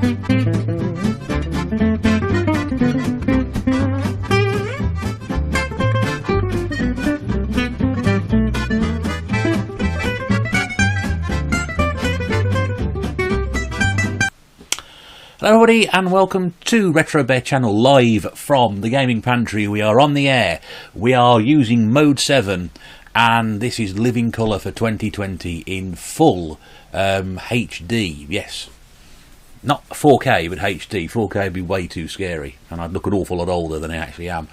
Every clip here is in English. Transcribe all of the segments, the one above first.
Hello everybody and welcome to Retro Bear Channel live from the gaming pantry. We are on the air, we are using mode 7 and this is living colour for 2020 in full HD, yes. Not 4K but HD. 4K would be way too scary and I'd look an awful lot older than I actually am.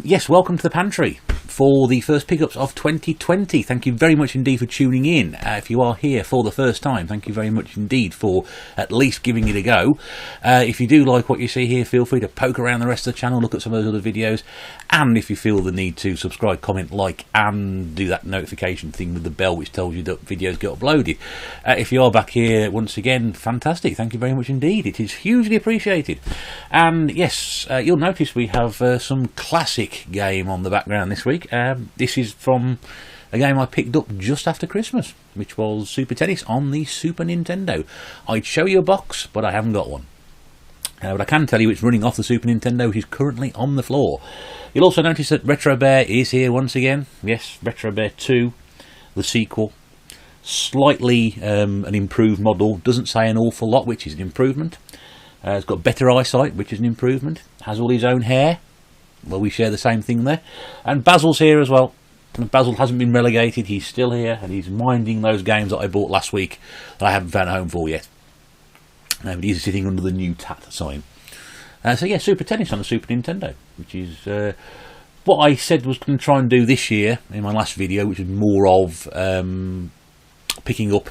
Yes, welcome to the pantry for the first pickups of 2020. Thank you very much indeed for tuning in. If you are here for the first time, thank you very much indeed for at least giving it a go. If you do like what you see here, feel free to poke around the rest of the channel, look at some of those other videos, and if you feel the need to subscribe, comment, like, and do that notification thing with the bell which tells you that videos get uploaded. If you are back here once again, fantastic. Thank you very much indeed. It is hugely appreciated. And yes, you'll notice we have some classic game on the background this week. This is from a game I picked up just after Christmas, which was Super Tennis on the Super Nintendo. I'd show you a box, but I haven't got one. But I can tell you it's running off the Super Nintendo, which is currently on the floor. You'll also notice that Retro Bear is here once again. Yes, Retro Bear 2, the sequel. Slightly an improved model. Doesn't say an awful lot, which is an improvement. It's got better eyesight, which is an improvement. Has all his own hair. Well, we share the same thing there. And Basil's here as well. And Basil hasn't been relegated. He's still here, and he's minding those games that I bought last week that I haven't found a home for yet. But he's sitting under the new TAT sign. So yeah, Super Tennis on the Super Nintendo, which is what I said was going to try and do this year in my last video, which is more of picking up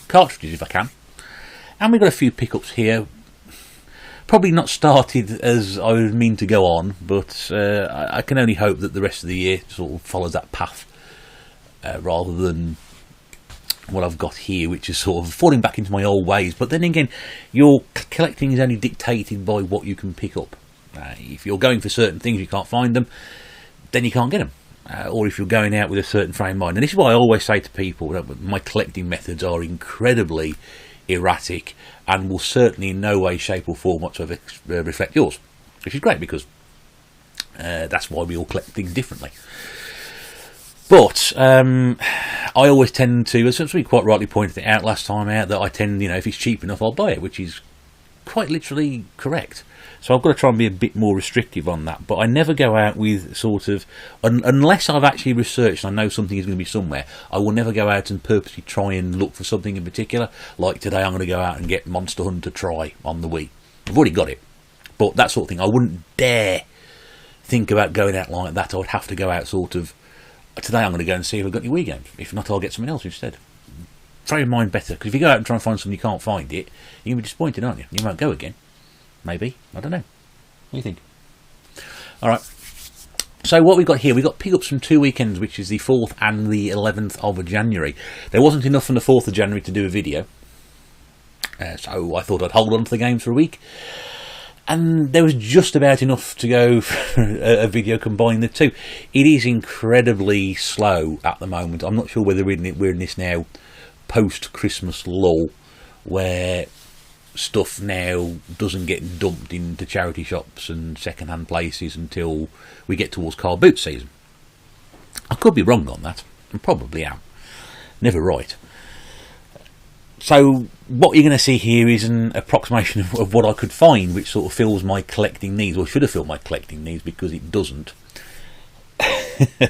cartridges if I can. And we've got a few pickups here. Probably not started as I would mean to go on, but I can only hope that the rest of the year sort of follows that path rather than what I've got here, which is sort of falling back into my old ways. But then again, your collecting is only dictated by what you can pick up. If you're going for certain things, you can't find them, then you can't get them. Or if you're going out with a certain frame of mind. And this is what I always say to people, that my collecting methods are incredibly erratic and will certainly in no way, shape or form whatsoever reflect yours, which is great because that's why we all collect things differently. But I always tend to, as somebody quite rightly pointed it out last time out, that I tend, if it's cheap enough I'll buy it, which is quite literally correct. So I've got to try and be a bit more restrictive on that. But I never go out with sort of, unless I've actually researched and I know something is going to be somewhere, I will never go out and purposely try and look for something in particular. Like today I'm going to go out and get Monster Hunter Try on the Wii. I've already got it. But that sort of thing, I wouldn't dare think about going out like that. I would have to go out sort of, today I'm going to go and see if I've got any Wii games. If not, I'll get something else instead. Frame your mind better, because if you go out and try and find something you can't find it, you're going to be disappointed, aren't you? You won't go again. Maybe. I don't know. What do you think? Alright. So what we've got here, we've got pickups from 2 weekends, which is the 4th and the 11th of January. There wasn't enough on the 4th of January to do a video. So I thought I'd hold on to the games for a week. And there was just about enough to go for a video combining the two. It is incredibly slow at the moment. I'm not sure whether we're in this now post-Christmas lull where stuff now doesn't get dumped into charity shops and second-hand places until we get towards car boot season. I could be wrong on that, and probably am. Never right. So what you're going to see here is an approximation of what I could find, which sort of fills my collecting needs, or should have filled my collecting needs, because it doesn't.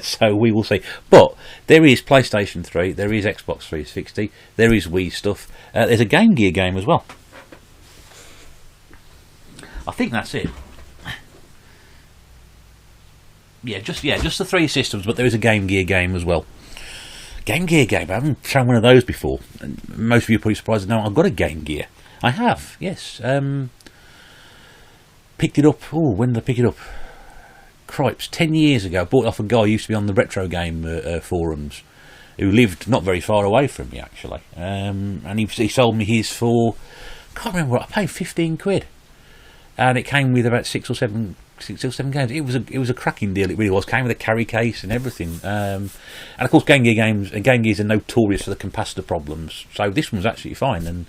So we will see. But there is PlayStation 3, there is Xbox 360, there is Wii stuff. There's a Game Gear game as well. I think that's it. Yeah, just the 3 systems, but there is a Game Gear game as well. Game Gear game. I haven't shown one of those before. And most of you are probably surprised to know I've got a Game Gear. I have, yes. Picked it up. Oh, when did I pick it up? Cripes, 10 years ago. I bought it off a guy who used to be on the retro game forums, who lived not very far away from me actually. And he sold me his for, can't remember what I paid, 15 quid. And it came with about six or seven games. It was a cracking deal. It really was. Came with a carry case and everything. And of course, Game Gears are notorious for the capacitor problems. So this one was absolutely fine. And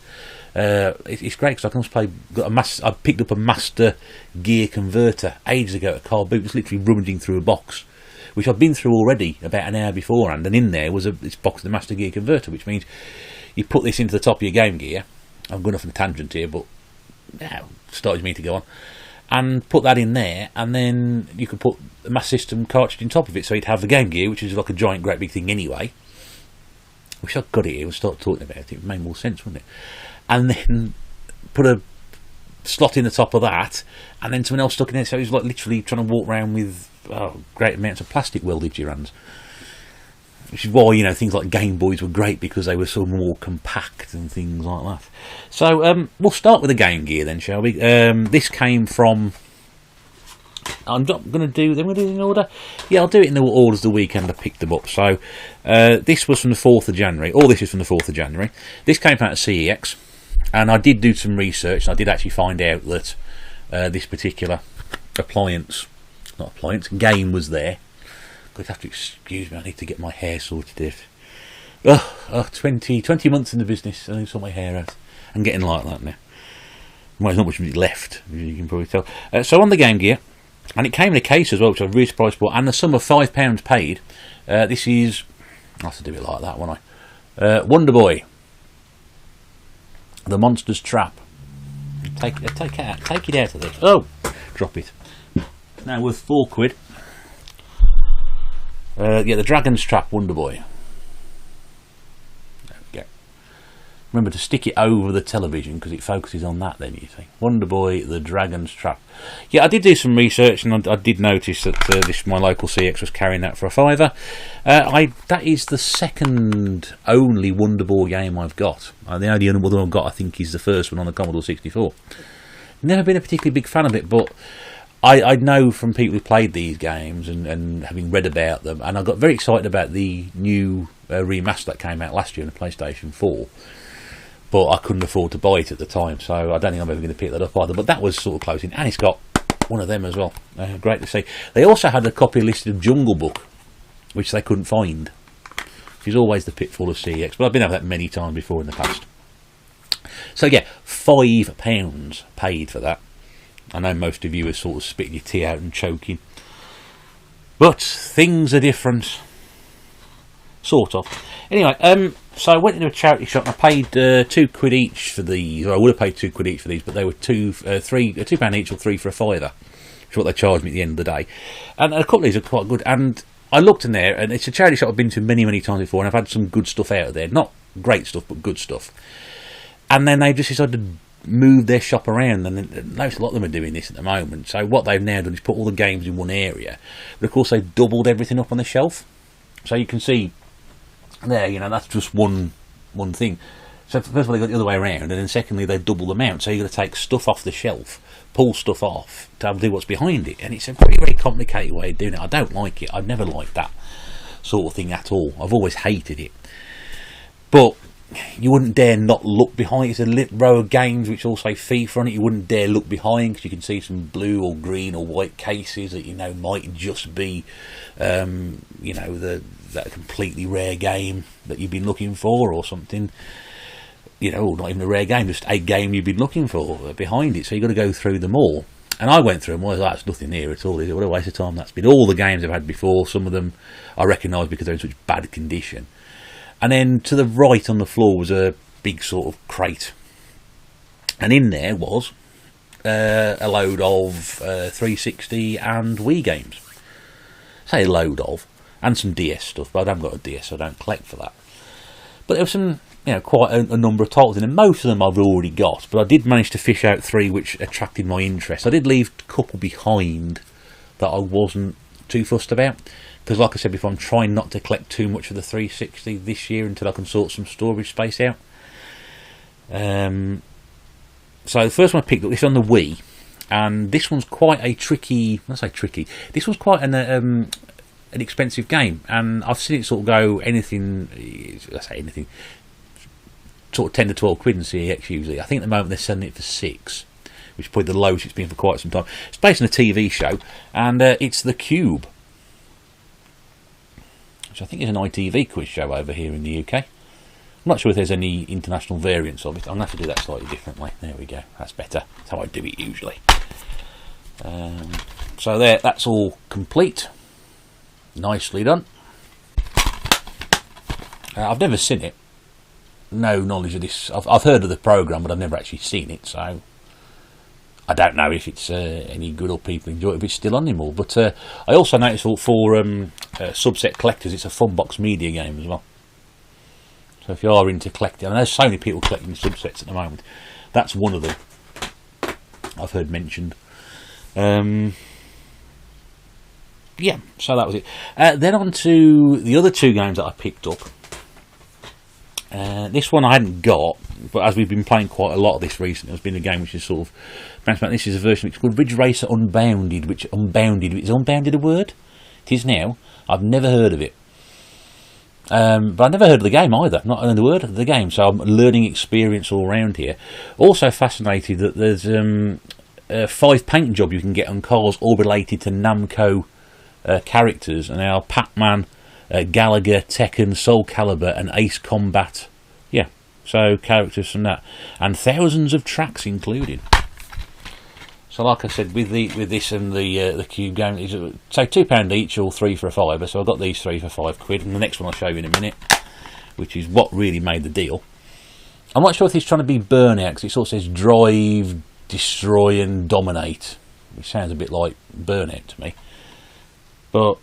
It's great because I can also play. I picked up a Master Gear converter ages ago at a car boot, just literally rummaging through a box, which I've been through already about an hour beforehand, and in there was this box of the Master Gear converter, which means you put this into the top of your Game Gear. I'm going off on a tangent here, but now started me to go on, and put that in there, and then you could put the Master System cartridge on top of it, so you'd have the Game Gear, which is like a giant, great big thing anyway. Wish I'd got it here and start talking about it. It made more sense, wouldn't it? And then put a slot in the top of that, and then someone else stuck in it. So it was like literally trying to walk around with great amounts of plastic welded to your hands. Which is why, you know, things like Game Boys were great, because they were sort of more compact and things like that. So we'll start with the Game Gear then, shall we? This came from. I'm not going to do them in order. Yeah, I'll do it in the order as the weekend I picked them up. So this was from the 4th of January. All this is from the 4th of January. This came out at CEX, and I did do some research, and I did actually find out that this particular game was there. You'd have to excuse me, I need to get my hair sorted if 20 months in the business, and I sort my hair out. I'm getting like that now. Well, there's not much of it left, you can probably tell. So on the Game Gear, and it came in a case as well, which I was really surprised for, and the sum of £5 paid. This is, I have to do it like that, won't I? Wonder Boy, The Monster's Trap. Take it out of this. Oh, drop it. It's now worth £4. Yeah, The Dragon's Trap, Wonder Boy. There we go. Remember to stick it over the television, because it focuses on that then, you see. Wonder Boy, The Dragon's Trap. Yeah, I did do some research, and I did notice that my local CX was carrying that for £5. That is the second only Wonder Boy game I've got. The only other one I've got, I think, is the first one on the Commodore 64. Never been a particularly big fan of it, but I know from people who played these games and having read about them, and I got very excited about the new remaster that came out last year on the PlayStation 4. But I couldn't afford to buy it at the time, so I don't think I'm ever going to pick that up either. But that was sort of close in, and it's got one of them as well. Great to see. They also had a copy listed of Jungle Book, which they couldn't find, which is always the pitfall of CEX. But I've been over that many times before in the past. So yeah, £5 paid for that. I know most of you are sort of spitting your tea out and choking, but things are different, sort of. Anyway, so I went into a charity shop and I paid £2 each for these. Or I would have paid £2 each for these, but they were £2 each or £3 for £5, which is what they charged me at the end of the day. And a couple of these are quite good. And I looked in there, and it's a charity shop I've been to many, many times before, and I've had some good stuff out of there. Not great stuff, but good stuff. And then they just decided to move their shop around, and I notice a lot of them are doing this at the moment. So what they've now done is put all the games in one area, but of course they've doubled everything up on the shelf. So you can see there, you know, that's just one thing. So first of all, they got the other way around, and then secondly, they've doubled them out. So you've got to take stuff off the shelf, pull stuff off to have to do what's behind it, and it's a very, very complicated way of doing it. I don't like it. I've never liked that sort of thing at all. I've always hated it. But you wouldn't dare not look behind. It's a lit row of games which all say FIFA on it. You wouldn't dare look behind, because you can see some blue or green or white cases that, you know, might just be, you know, that completely rare game that you've been looking for, or something. You know, not even a rare game, just a game you've been looking for behind it. So you've got to go through them all. And I went through them. Well, that's nothing here at all, is it? What a waste of time that's been. All the games I've had before, some of them I recognise because they're in such bad condition. And then to the right on the floor was a big sort of crate, and in there was a load of 360 and Wii games. Say a load of, and some DS stuff, but I haven't got a DS, so I don't collect for that. But there was some, you know, quite a number of titles in, and most of them I've already got, but I did manage to fish out 3 which attracted my interest. I did leave a couple behind that I wasn't too fussed about, because like I said before, I'm trying not to collect too much of the 360 this year until I can sort some storage space out. So the first one I picked up, this on the Wii, and this one's quite a tricky, I say tricky, this one's quite an expensive game, and I've seen it sort of go anything, I say anything, sort of 10 to 12 quid in CEX usually. I think at the moment they're selling it for 6, which is probably the lowest it's been for quite some time. It's based on a TV show, and it's The Cube, which I think is an ITV quiz show over here in the UK. not sure if there's any international variants of it. I'm going to have to do that slightly differently. There we go. That's better. That's how I do it usually. So there, that's all complete. Nicely done. I've never seen it. No knowledge of this. I've heard of the programme, but I've never actually seen it, so I don't know if it's any good or people enjoy it, if it's still on anymore. But I also noticed for subset collectors, it's a Funbox media game as well. So if you are into collecting, and there's so many people collecting subsets at the moment, that's one of them I've heard mentioned. Yeah, so that was it. Then on to the other two games that I picked up. This one I hadn't got, but as we've been playing quite a lot of this recently, it's been a game which is sort of... This is a version which is called Ridge Racer Unbounded, which... Is Unbounded a word? It is now. I've never heard of it. But I never heard of the game either, not only the word of the game, so I'm learning experience all around here. Also fascinated that there's 5 paint job you can get on cars all related to Namco characters, and they are Pac-Man, Gallagher, Tekken, Soul Calibur and Ace Combat. Yeah, so characters from that, and thousands of tracks included. So like I said, with this and the cube game, is say £2 each or 3 for a fiver. So I got these 3 for £5, and the next one I'll show you in a minute, which is what really made the deal. I'm not sure if he's trying to be Burnout, because it sort of says drive, destroy and dominate, which sounds a bit like Burnout to me. But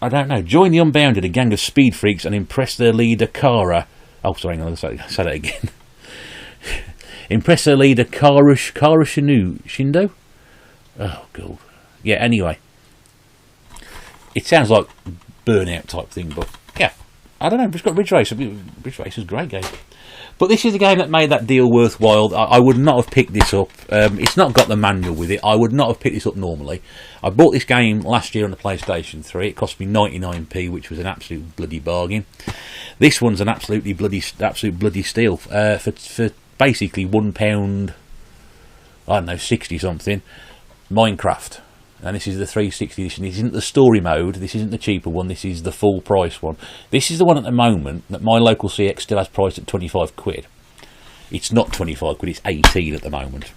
I don't know. Join the Unbounded, a gang of speed freaks, and impress their leader Kara. Oh, sorry, I'll say that again. Impress their leader Kara Shindo. Oh god. Yeah. Anyway, it sounds like Burnout type thing, but yeah, I don't know. It's got Ridge Racer. Ridge Racer's a great game. But this is the game that made that deal worthwhile. I would not have picked this up. It's not got the manual with it. I would not have picked this up normally. I bought this game last year on the PlayStation 3. It cost me 99p, which was an absolute bloody bargain. This one's an absolute bloody steal for basically £1. I don't know, 60 something. Minecraft. And this is the 360 edition. This isn't the story mode, this isn't the cheaper one, this is the full price one. This is the one at the moment that my local CX still has priced at £25. It's not £25, it's 18 at the moment.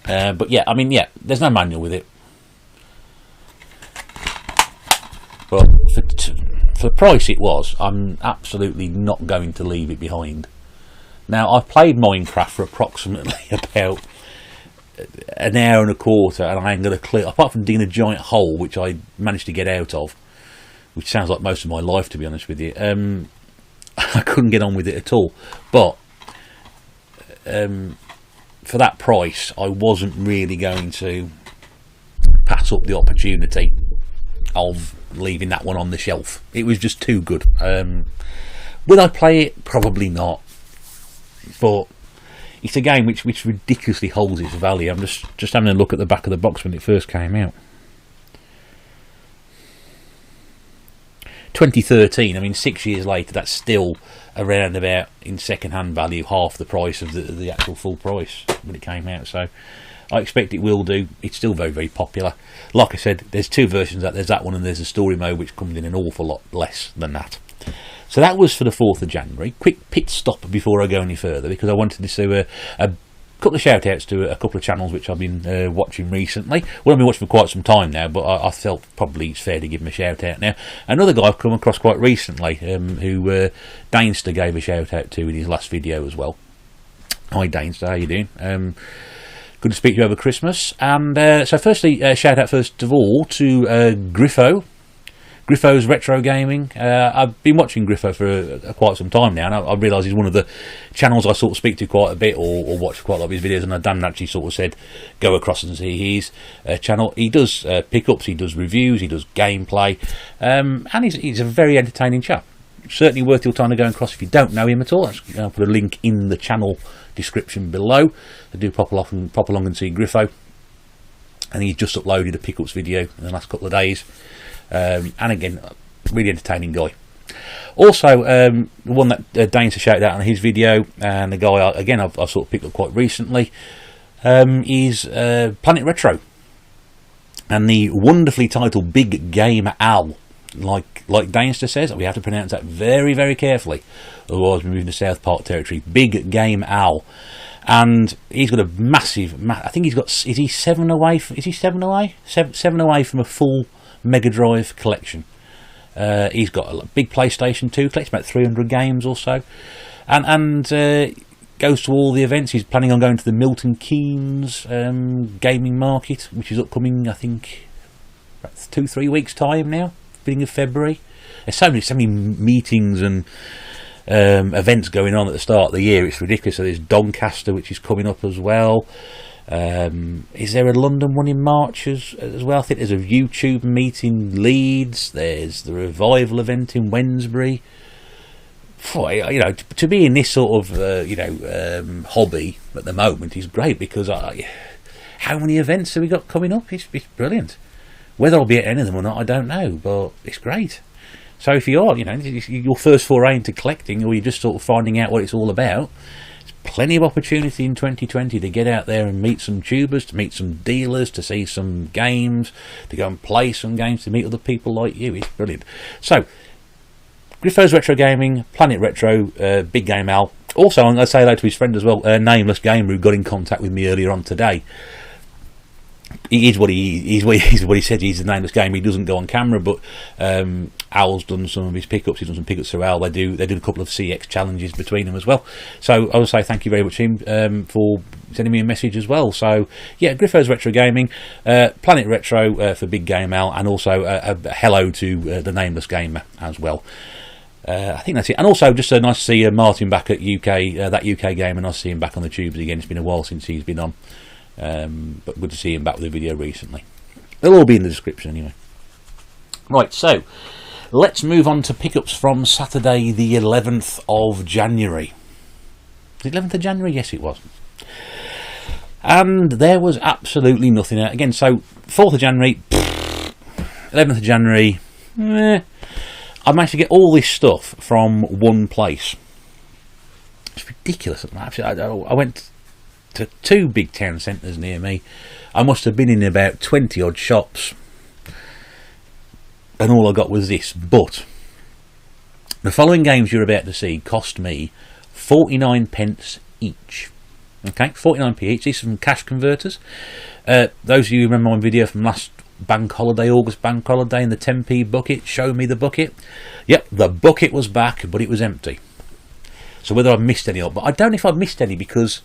But yeah, I mean, yeah, there's no manual with it. But for the price it was, I'm absolutely not going to leave it behind. Now, I've played Minecraft for approximately about an hour and a quarter, and I ain't going to clear, apart from digging a giant hole which I managed to get out of, which sounds like most of my life, to be honest with you. I couldn't get on with it at all. But for that price, I wasn't really going to pass up the opportunity of leaving that one on the shelf. It was just too good. Would I play it? Probably not. But it's a game which ridiculously holds its value. I'm just having a look at the back of the box when it first came out. 2013, I mean 6 years later, that's still around about, in second-hand value, half the price of the actual full price when it came out. So I expect it will do. It's still very, very popular. Like I said, there's 2 versions of that. There's that one and there's a story mode which comes in an awful lot less than that. So that was for the 4th of January. Quick pit stop before I go any further, because I wanted to do a couple of shout outs to a couple of channels which I've been watching recently. Well, I've been watching for quite some time now, but I felt probably it's fair to give him a shout out now. Another guy I've come across quite recently, who Dainster gave a shout out to in his last video as well. Hi Dainster, how you doing? Good to speak to you over Christmas. And so firstly, shout out first of all to Griffo's Retro Gaming. I've been watching Griffo for quite some time now, and I realise he's one of the channels I sort of speak to quite a bit, or watch quite a lot of his videos, and Dan actually sort of said go across and see his channel. He does pickups, he does reviews, he does gameplay, and he's a very entertaining chap. Certainly worth your time to go across if you don't know him at all. I'll put a link in the channel description below. I do pop along and see Griffo, and he's just uploaded a pickups video in the last couple of days. And again, really entertaining guy. Also, the one that Dain's shouted out on his video, and the guy again I've sort of picked up quite recently, is Planet Retro, and the wonderfully titled Big Game Al. like Dainster says, we have to pronounce that very, very carefully, otherwise we're moving to South Park territory. Big Game Al, and he's got a massive. I think he's got. Is he 7 away? Is he 7 away? 7 away from a full Mega Drive collection. He's got a big PlayStation 2 collection, about 300 games or so, and goes to all the events. He's planning on going to the Milton Keynes gaming market, which is upcoming, I think, 2-3 weeks time now, beginning of February. There's so many meetings and events going on at the start of the year. It's ridiculous. So there's Doncaster, which is coming up as well. Is there a London one in March as well? I think there's a YouTube meet in Leeds. There's the Revival event in Wednesbury. You know, to be in this sort of hobby at the moment is great, because how many events have we got coming up? It's brilliant. Whether I'll be at any of them or not, I don't know, but it's great. So if you are, your first foray into collecting, or you're just sort of finding out what it's all about, there's plenty of opportunity in 2020 to get out there and meet some tubers, to meet some dealers, to see some games, to go and play some games, to meet other people like you. It's brilliant. So, Griffo's Retro Gaming, Planet Retro, Big Game Al. Also, I'm going to say hello to his friend as well, Nameless Gamer, who got in contact with me earlier on today. He is what he said. He's the Nameless Gamer. He doesn't go on camera, but Al's done some of his pickups. He's done some pickups for Al. They do a couple of CX challenges between them as well. So I will say thank you very much to him for sending me a message as well. So yeah, Griffo's Retro Gaming, Planet Retro for Big Game Al, and also a hello to the Nameless Gamer as well. I think that's it. And also, just nice to see Martin back at that UK game, and nice to see him back on the tubes again. It's been a while since he's been on, but good to see him back with a video recently. They'll all be in the description anyway. Right, so let's move on to pickups from Saturday the 11th of January. Was it 11th of January? Yes, it was. And there was absolutely nothing out. Again, so 4th of January, 11th of January, I managed to get all this stuff from one place. It's ridiculous. I went to 2 big town centres near me. I must have been in about 20 odd shops, and all I got was this. But the following games you're about to see cost me 49p each. Okay, 49p each. These are from cash converters. Those of you who remember my video from last bank holiday, August bank holiday, in the 10p bucket, show me the bucket. Yep, the bucket was back, but it was empty. So whether I missed any, but I don't know if I missed any, because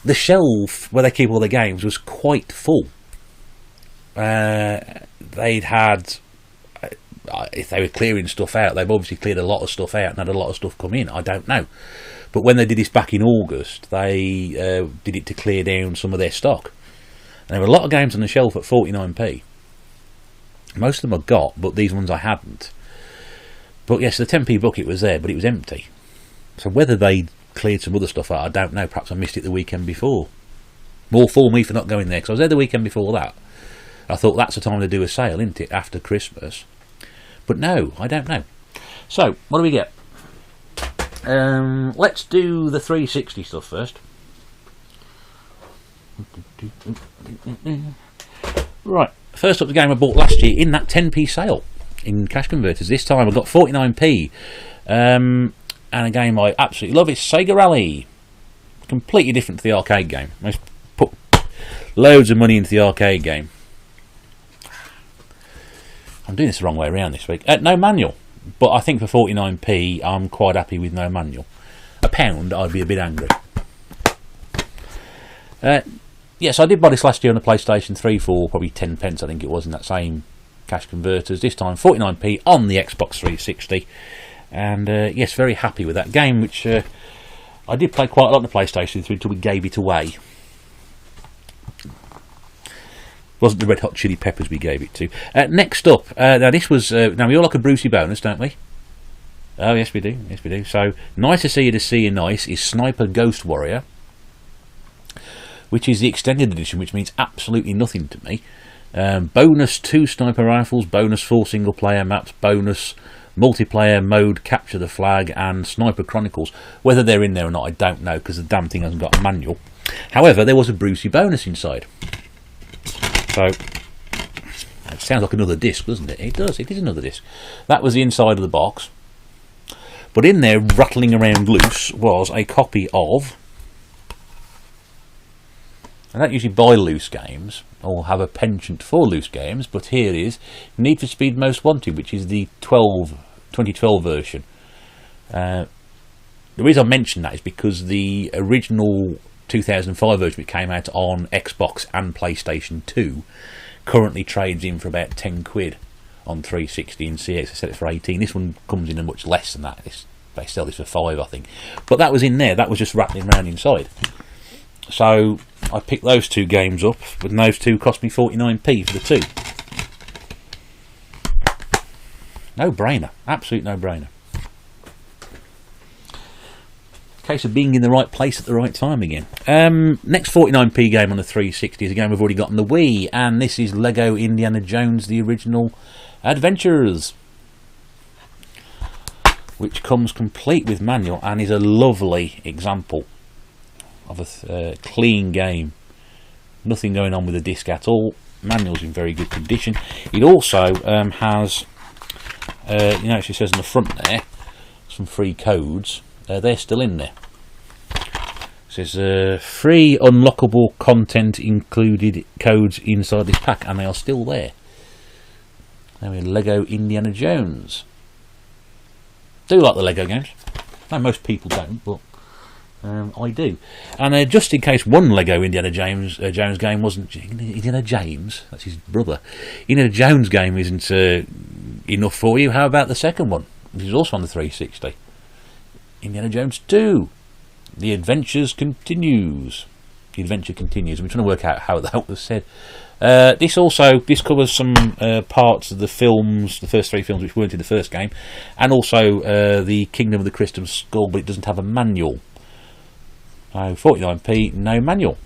the shelf where they keep all the games was quite full. They'd had, if they were clearing stuff out, they've obviously cleared a lot of stuff out and had a lot of stuff come in. I don't know, but when they did this back in August, they did it to clear down some of their stock. And there were a lot of games on the shelf at 49p. Most of them I got, but these ones I hadn't. But yes, the 10p bucket was there, but it was empty. So whether they cleared some other stuff out, I don't know. Perhaps I missed it the weekend before. More for me for not going there, because I was there the weekend before that. I thought that's the time to do a sale, isn't it, after Christmas? But no, I don't know. So, what do we get? Let's do the 360 stuff first. Right, first up, the game I bought last year in that 10p sale in cash converters. This time I got 49p, and a game I absolutely love. It's Sega Rally. Completely different to the arcade game. I put loads of money into the arcade game. I'm doing this the wrong way around this week. No manual, but I think for 49p I'm quite happy with no manual. £1 I'd be a bit angry. Yes, I did buy this last year on the PlayStation 3 for probably 10p, I think it was, in that same cash converters. This time 49p on the Xbox 360, and yes, very happy with that game, which I did play quite a lot on the PlayStation 3 until we gave it away. Wasn't the Red Hot Chili Peppers we gave it to. Next up, now this was, now we all like a Brucey bonus, don't we? Oh yes we do, yes we do. So, Nice to See You Nice is Sniper Ghost Warrior, which is the extended edition, which means absolutely nothing to me. Bonus 2 sniper rifles, bonus 4 single player maps, bonus multiplayer mode, Capture the Flag, and Sniper Chronicles. Whether they're in there or not, I don't know, because the damn thing hasn't got a manual. However, there was a Brucey bonus inside. So, It sounds like another disc, doesn't it? It does, it is another disc. That was the inside of the box. But in there, rattling around loose, was a copy of... I don't usually buy loose games, or have a penchant for loose games, but here is Need for Speed Most Wanted, which is the 2012 version. The reason I mention that is because the original 2005 version, which came out on Xbox and PlayStation 2, currently trades in for about 10 quid on 360 and CX. I said it for 18. This one comes in a much less than that. They sell this for 5, I think. But that was in there. That was just rattling around inside. So I picked those two games up, and those two cost me 49p for the two. No brainer, absolute no brainer. Case of being in the right place at the right time again. Next 49p game on the 360 is a game we've already got on the Wii, and this is Lego Indiana Jones: The Original Adventures, which comes complete with manual and is a lovely example of a clean game. Nothing going on with the disc at all. Manual's in very good condition. It also has, you know, it says on the front there, some free codes. They're still in there. It says free unlockable content included codes inside this pack, and they are still there. Now we're Lego Indiana Jones. Do like the Lego games. No, most people don't, but I do. And just in case one Lego Indiana Jones game wasn't... Indiana James, that's his brother. Indiana Jones game isn't enough for you, how about the second one, which is also on the 360? Indiana Jones 2. The Adventures Continues. The Adventure Continues. I'm trying to work out how that was said. This covers some parts of the films, the first 3 films which weren't in the first game, and also the Kingdom of the Crystal Skull, but it doesn't have a manual. 49p, no manual.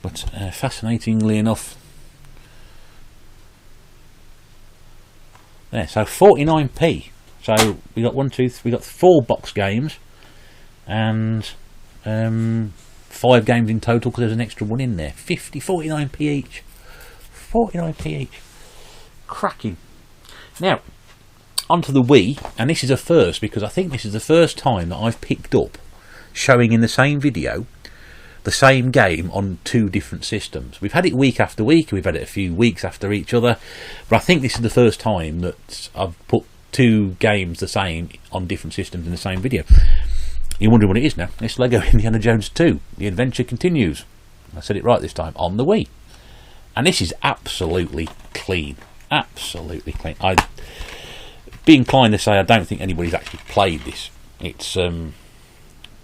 But fascinatingly enough, there. So 49p. So we got 4 box games, and 5 games in total because there's an extra one in there. 49p each. 49p each. Cracking. Now, onto the Wii, and this is a first because I think this is the first time that I've picked up showing in the same video the same game on 2 different systems. We've had it week after week, we've had it a few weeks after each other, but I think this is the first time that I've put 2 games the same on different systems in the same video. You're wondering what it is now. It's Lego Indiana Jones 2. The Adventure Continues. I said it right this time, on the Wii. And this is absolutely clean. Absolutely clean. I'd be inclined to say I don't think anybody's actually played this. It's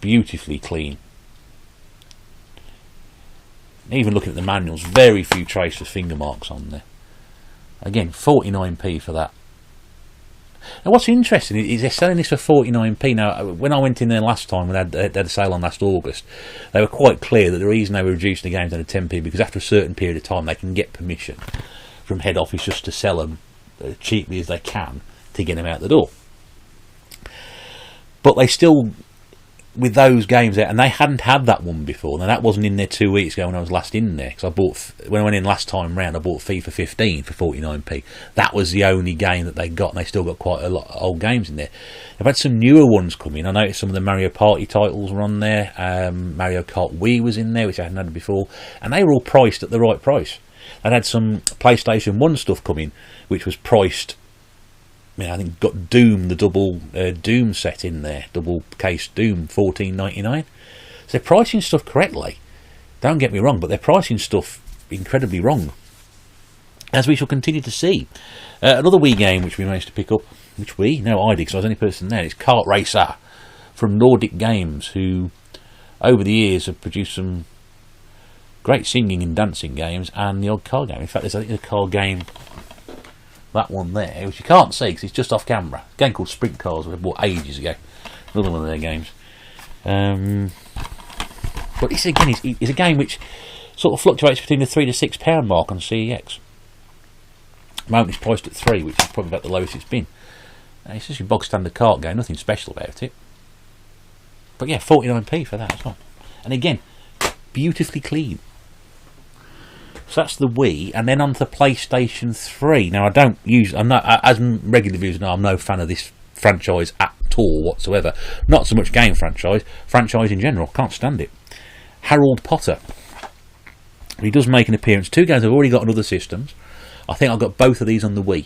beautifully clean. Even looking at the manuals, very few traces of finger marks on there. Again, 49p for that. Now what's interesting is they're selling this for 49p. Now when I went in there last time, when they had a sale on last August, they were quite clear that the reason they were reducing the games down to 10p because after a certain period of time they can get permission from head office just to sell them as cheaply as they can to get them out the door. But they still, with those games there, and they hadn't had that one before. Now that wasn't in there 2 weeks ago when I was last in there, because I bought, when I went in last time round, I bought FIFA 15 for 49p. That was the only game that they got, and they still got quite a lot of old games in there. They've had some newer ones come in. I noticed some of the Mario Party titles were on there. Mario Kart Wii was in there, which I hadn't had before, and they were all priced at the right price. They'd had some PlayStation 1 stuff come in, which was priced, I think got Doom, the double Doom set in there, double case Doom, $14.99. So they're pricing stuff correctly. Don't get me wrong, but they're pricing stuff incredibly wrong, as we shall continue to see. Another Wii game which we managed to pick up, which we? No, I did, because I was the only person there. It's Kart Racer from Nordic Games, who over the years have produced some great singing and dancing games and the odd car game. In fact, there's I think a car game, that one there, which you can't see because it's just off camera. A game called Sprint Cars, which I bought ages ago. Another one of their games. But this again is a game which sort of fluctuates between the £3 to £6 mark on CEX. At the moment it's priced at 3, which is probably about the lowest it's been. It's just your bog standard kart game, nothing special about it. But yeah, 49p for that as well. And again, beautifully clean. So that's the Wii, and then onto the PlayStation 3. Now I'm not, as regular viewers know, I'm no fan of this franchise at all whatsoever. Not so much game franchise in general. Can't stand it. Harold Potter. He does make an appearance. 2 games I've already got on other systems. I think I've got both of these on the Wii.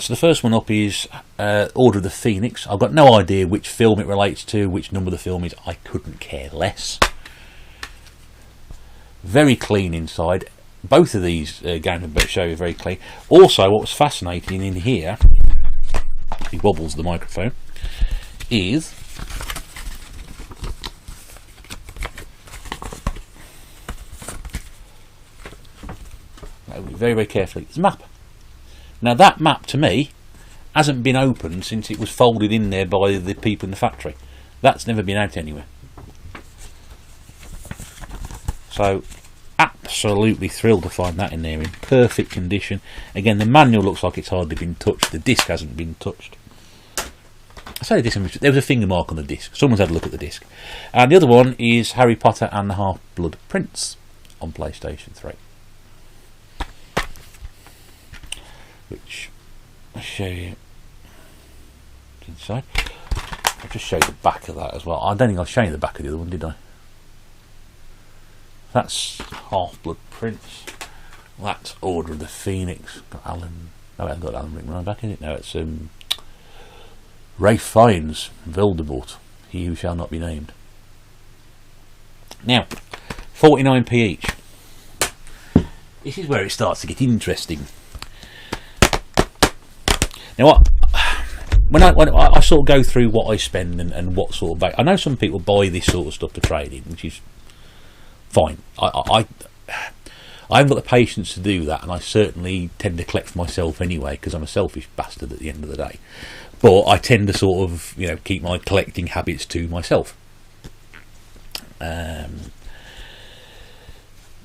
So the first one up is Order of the Phoenix. I've got no idea which film it relates to, which number the film is. I couldn't care less. Very clean inside. Both of these games I'm about to show you are very clean. Also, what was fascinating in here, he wobbles the microphone, is very, very carefully. It's a map. Now that map to me hasn't been opened since it was folded in there by the people in the factory. That's never been out anywhere. So absolutely thrilled to find that in there in perfect condition. Again, the manual looks like it's hardly been touched. The disc hasn't been touched. I say the disc, there was a finger mark on the disc. Someone's had a look at the disc. And the other one is Harry Potter and the Half-Blood Prince on PlayStation 3. Which I'll show you inside. I'll just show you the back of that as well. I don't think I'll show you the back of the other one, did I? That's Half-Blood Prince. That's Order of the Phoenix. Got Alan. No, I haven't got Alan Rickman back in it. No, it's Ralph Fiennes, Voldemort, He Who Shall Not Be Named. Now, 49p each. This is where it starts to get interesting. Now, when I sort of go through what I spend and what sort of... I know some people buy this sort of stuff to trade in, which is fine. I haven't got the patience to do that, and I certainly tend to collect for myself anyway, because I'm a selfish bastard at the end of the day. But I tend to sort of, keep my collecting habits to myself.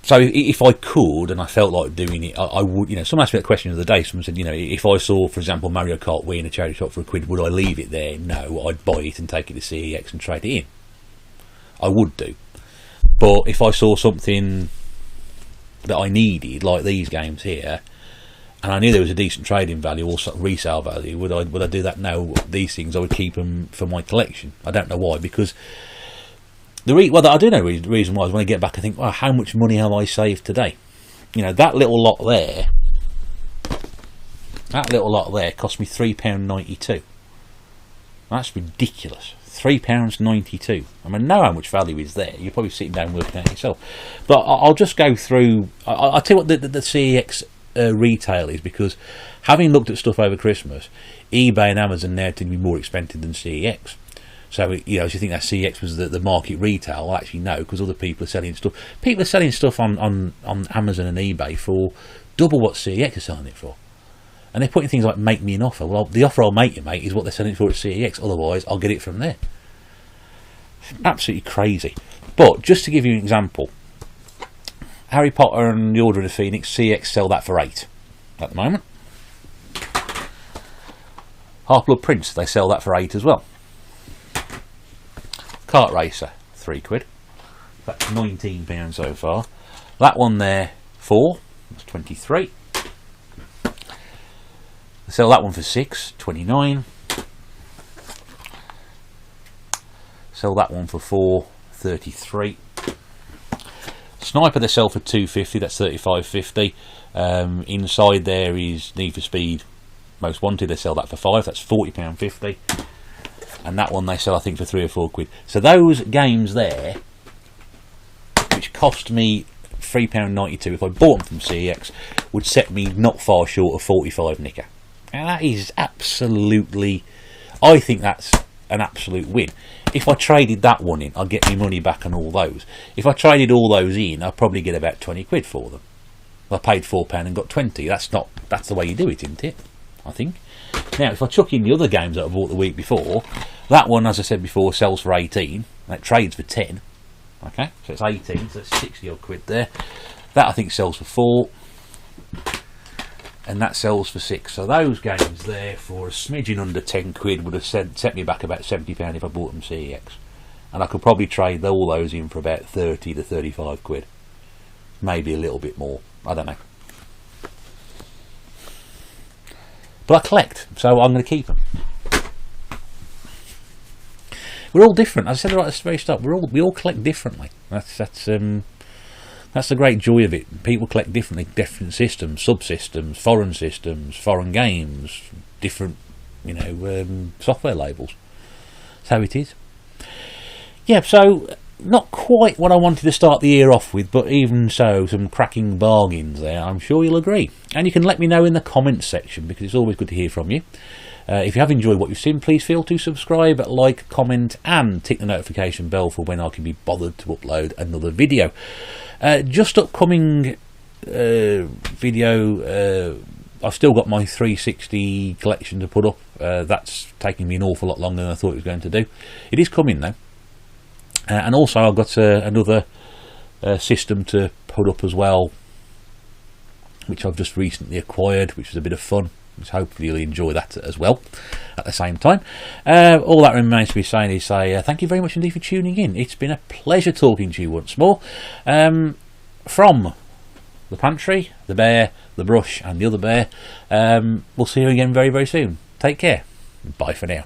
So if I could, and I felt like doing it, I would. Someone asked me that question the other day. Someone said, if I saw, for example, Mario Kart Wii in a charity shop for £1, would I leave it there? No, I'd buy it and take it to CEX and trade it in. I would do. But if I saw something that I needed, like these games here, and I knew there was a decent trading value or resale value, would I do that? No, these things I would keep them for my collection. I don't know why, because I do know the reason why is when I get back I think, well, how much money have I saved today? That little lot there cost me £3.92. That's ridiculous. £3.92. I mean, know how much value is there. You're probably sitting down working out yourself. But I'll just go through. I'll tell you what the CEX retail is, because having looked at stuff over Christmas, eBay and Amazon now tend to be more expensive than CEX. So, if you think that CEX was the market retail, well, actually no, because other people are selling stuff. People are selling stuff on Amazon and eBay for double what CEX is selling it for. And they're putting things like, make me an offer. Well, the offer I'll make you, mate, is what they're selling it for at CEX. Otherwise, I'll get it from there. Absolutely crazy. But, just to give you an example, Harry Potter and the Order of the Phoenix, CEX sell that for £8 at the moment. Half-Blood Prince, they sell that for £8 as well. Kart Racer, £3. That's £19 so far. That one there, £4. That's 23. They sell that one for £6, 29. Sell that one for £4, 33. Sniper they sell for £2.50. That's £35.50. Inside there is Need for Speed Most Wanted. They sell that for £5. That's £40.50. And that one they sell, I think, for £3 or £4. So those games there, which cost me £3.92 if I bought them from CEX, would set me not far short of 45 nicker. And that is absolutely, I think that's an absolute win. If I traded that one in, I'd get my money back on all those. If I traded all those in, I'd probably get about £20 for them. I paid £4 and got 20. That's the way you do it, isn't it? I think. Now, if I chuck in the other games that I bought the week before, that one, as I said before, sells for 18, and it trades for 10. Okay, so it's 18, so it's 60 odd quid there. That I think sells for 4, and that sells for 6. So those games there for a smidgen under 10 quid would have set me back about £70 if I bought them CEX, and I could probably trade all those in for about 30 to 35 quid. maybe a little bit more. I don't know. But I collect, so I'm going to keep them. We're all different. As I said right at the very start, we all collect differently. That's the great joy of it. People collect differently, different systems, subsystems, foreign games, different, software labels. That's how it is. Yeah, so not quite what I wanted to start the year off with, but even so, some cracking bargains there. I'm sure you'll agree. And you can let me know in the comments section, because it's always good to hear from you. If you have enjoyed what you've seen, please feel to subscribe, like, comment, and tick the notification bell for when I can be bothered to upload another video. Just upcoming video, I've still got my 360 collection to put up. That's taking me an awful lot longer than I thought it was going to do. It is coming though. And also I've got another system to put up as well, which I've just recently acquired, which is a bit of fun. Hopefully you'll enjoy that as well at the same time. All that remains to be saying is thank you very much indeed for tuning in. It's been a pleasure talking to you once more. From the pantry, the bear, the brush and the other bear. We'll see you again very, very soon. Take care. Bye for now.